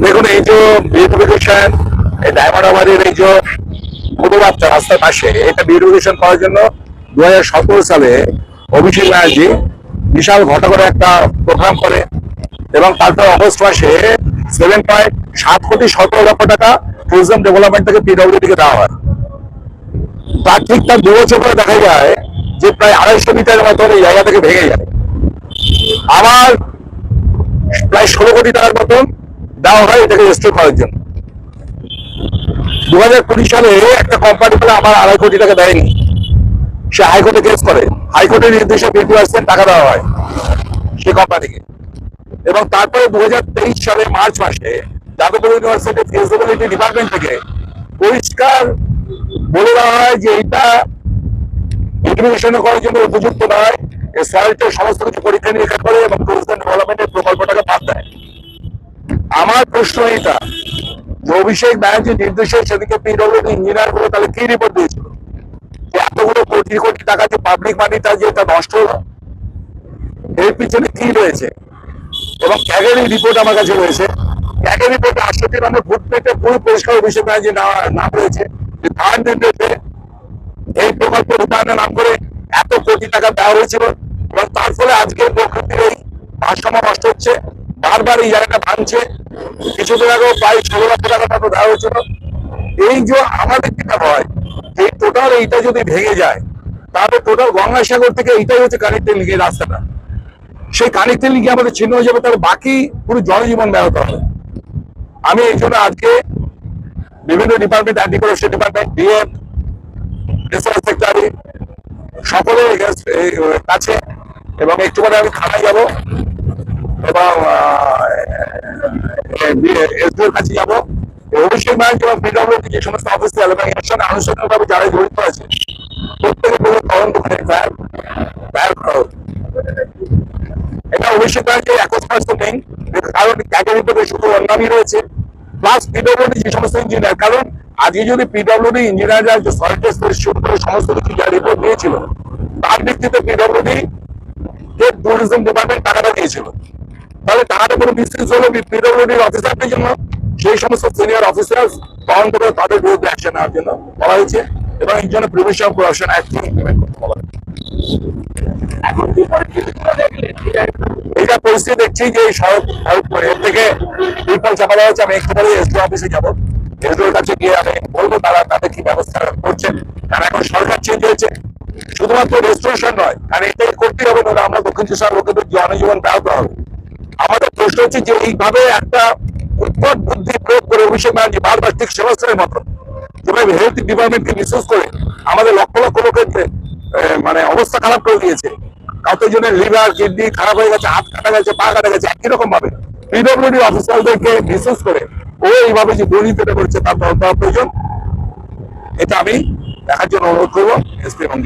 দেখুন, এই যে বিউটিফিকেশন, এই ডায়মন্ড হারবারের এই যে ফুটপাথটা রাস্তার পাশে, এটা বিউটিফিকেশন করার জন্য 2017 সালে অভিষেক ব্যানার্জি বিশাল ঘটা করে একটা প্রোগ্রাম করে এবং তারপর অগস্ট মাসে 7.7 কোটি 17 লক্ষ টাকা ট্যুরিজম ডেভেলপমেন্ট থেকে পিডব্লিউডি কে দেওয়া হয়। তার ঠিক তার 2 বছর পরে দেখা যায় যে প্রায় 250 মিটারের মতন এই জায়গা থেকে ভেঙে যায়। আবার প্রায় 16 কোটি টাকার মতন দেওয়া হয় এটাকে রেস্টোর করার জন্য। 2020 সালে একটা কোম্পানি বলে আমার 2.5 কোটি টাকা দেয়নি, সে হাইকোর্টে কেস করে, হাইকোর্টের নির্দেশে 20% টাকা দেওয়া হয় সে কোম্পানিকে। এবং তারপরে 2023 সালে মার্চ মাসে যাদবপুর ইউনিভার্সিটি ফিজিবিলিটি ডিপার্টমেন্ট থেকে পরিষ্কার বলে দেওয়া হয় যে এটা ইনভেস্টিগেশন করার জন্য উপযুক্ত নয়, এই সয়েলটের সমস্ত কিছু পরীক্ষা নিরীক্ষা করে এবং টুরিজম ডেভেলপমেন্টের প্রকল্পটাকে বাদ দেয়। আমার প্রশ্ন এটা, যে অভিষেক ব্যানার্জির নির্দেশে সেদিকে পিডব্লিউডি ইঞ্জিনিয়ার গুলো তাহলে কি রিপোর্ট দিয়েছিল যে এতগুলো কোটি কোটি টাকা যে পাবলিক মানিটা যে এটা নষ্ট হলো, এর পিছনে কি রয়েছে? এবং ক্যাগের রিপোর্ট আমার কাছে রয়েছে। ক্যাগের রিপোর্টে 68 নম্বর ফুটপ্রিন্টে পুরো পরিষ্কার অভিষেক ব্যানার্জির নাম রয়েছে যে তার নির্দেশে এই প্রকল্প রূপায়ণের নাম করে এত কোটি টাকা দেওয়া হয়েছিল এবং তার ফলে আজকে প্রকৃতির এই ভারসাম্য নষ্ট হচ্ছে, বারবার এই জায়গাটা ভাঙছে। কিছুদিন আগেও প্রায় 16 লক্ষ টাকা মতো দেওয়া হয়েছিল। এই যে আমাদের যেটা হয়, এই টোটাল এইটা যদি ভেঙে যায় তাহলে টোটাল গঙ্গাসাগর থেকে এইটাই হচ্ছে কানেক্টেড লিঙ্কের রাস্তাটা, সেই কানেক্টেড লিঙ্কে আমাদের ছিন্ন হয়ে যাবে, তাহলে বাকি পুরো জনজীবন ব্যাহত হবে। আমি এই জন্য আজকে বিভিন্ন department, anti corruption department, DM, research secretary সকলের কাছে এবং একটু পরে আমি থানায় যাবো এবং এসডিওর কাছে যাবো। অভিষেক ব্যানার্জি এবং পিডব্লিউডি যে সমস্ত অফিসিয়াল এবং এর সঙ্গে আনুষ্ঠানিকভাবে যারা জড়িত আছে প্রত্যেকের পুরো তদন্ত করে দায়ের করা হোক। এটা অভিষেক ব্যানার্জি একস্পষ্ট নেই, কারণ ক্যাগের রিপোর্টে শুধু অন্যান্য রয়েছে প্লাস পিডব্লিউডি যে সমস্ত ইঞ্জিনিয়ার। কারণ আজকে যদি পিডব্লিউডি ইঞ্জিনিয়াররা যে সয়েল শুরু করে সমস্ত কিছু যা রিপোর্ট দিয়েছিল তার ভিত্তিতে পিডব্লিউডি কে ট্যুরিজম ডিপার্টমেন্ট টাকাটা দিয়েছিল, তাহলে টাকাটা কোনো মিসইউজ হলো পিডব্লিউডির অফিসারদের জন্য, সেই সমস্ত সিনিয়র অফিসার তদন্ত করে তাদের বিরুদ্ধে অ্যাকশন নেওয়ার জন্য বলা হয়েছে এবং এর জন্য prevention of corruption act implement করতে বলা হয়েছে। এইটা পরিস্থিতি দেখছি যে এই সড়ক এর থেকে বিপল চাপা দেওয়া হচ্ছে। আমি একটু পরে এসডিও অফিসে যাবো, এসডিওর কাছে গিয়ে আমি বলবো তারা তাদের কি ব্যবস্থা করছেন। কারণ এখন সরকার চেঞ্জ হয়েছে, শুধুমাত্র রেস্টোরেশন নয়, কারণ এটাই করতে হবে না আমরা দক্ষিণ চব্বিশ লোকেদের জনজীবন ব্যাহত হবে। আমাদের প্রশ্ন হচ্ছে যে এইভাবে একটা উৎকট বুদ্ধি প্রয়োগ করে অভিষেক ব্যানার্জি বারবার ঠিক সেবাস্তানের মতন যেভাবে হেলথ ডিপার্টমেন্টকে মিসইউজ করে আমাদের লক্ষ লক্ষ লোকের মানে অবস্থা খারাপ করে দিয়েছে। কতজনের লিভার কিডনি খারাপ হয়ে গেছে, হাত কাটা গেছে, পা কাটা গেছে, একই রকম ভাবে পিডব্লিউডি অফিসারদেরকে মিসইউজ করে ও এইভাবে যে দুর্নীতিটা করছে তার তদন্ত হওয়া প্রয়োজন। এটা আমি দেখার জন্য অনুরোধ করবো এসপি এবং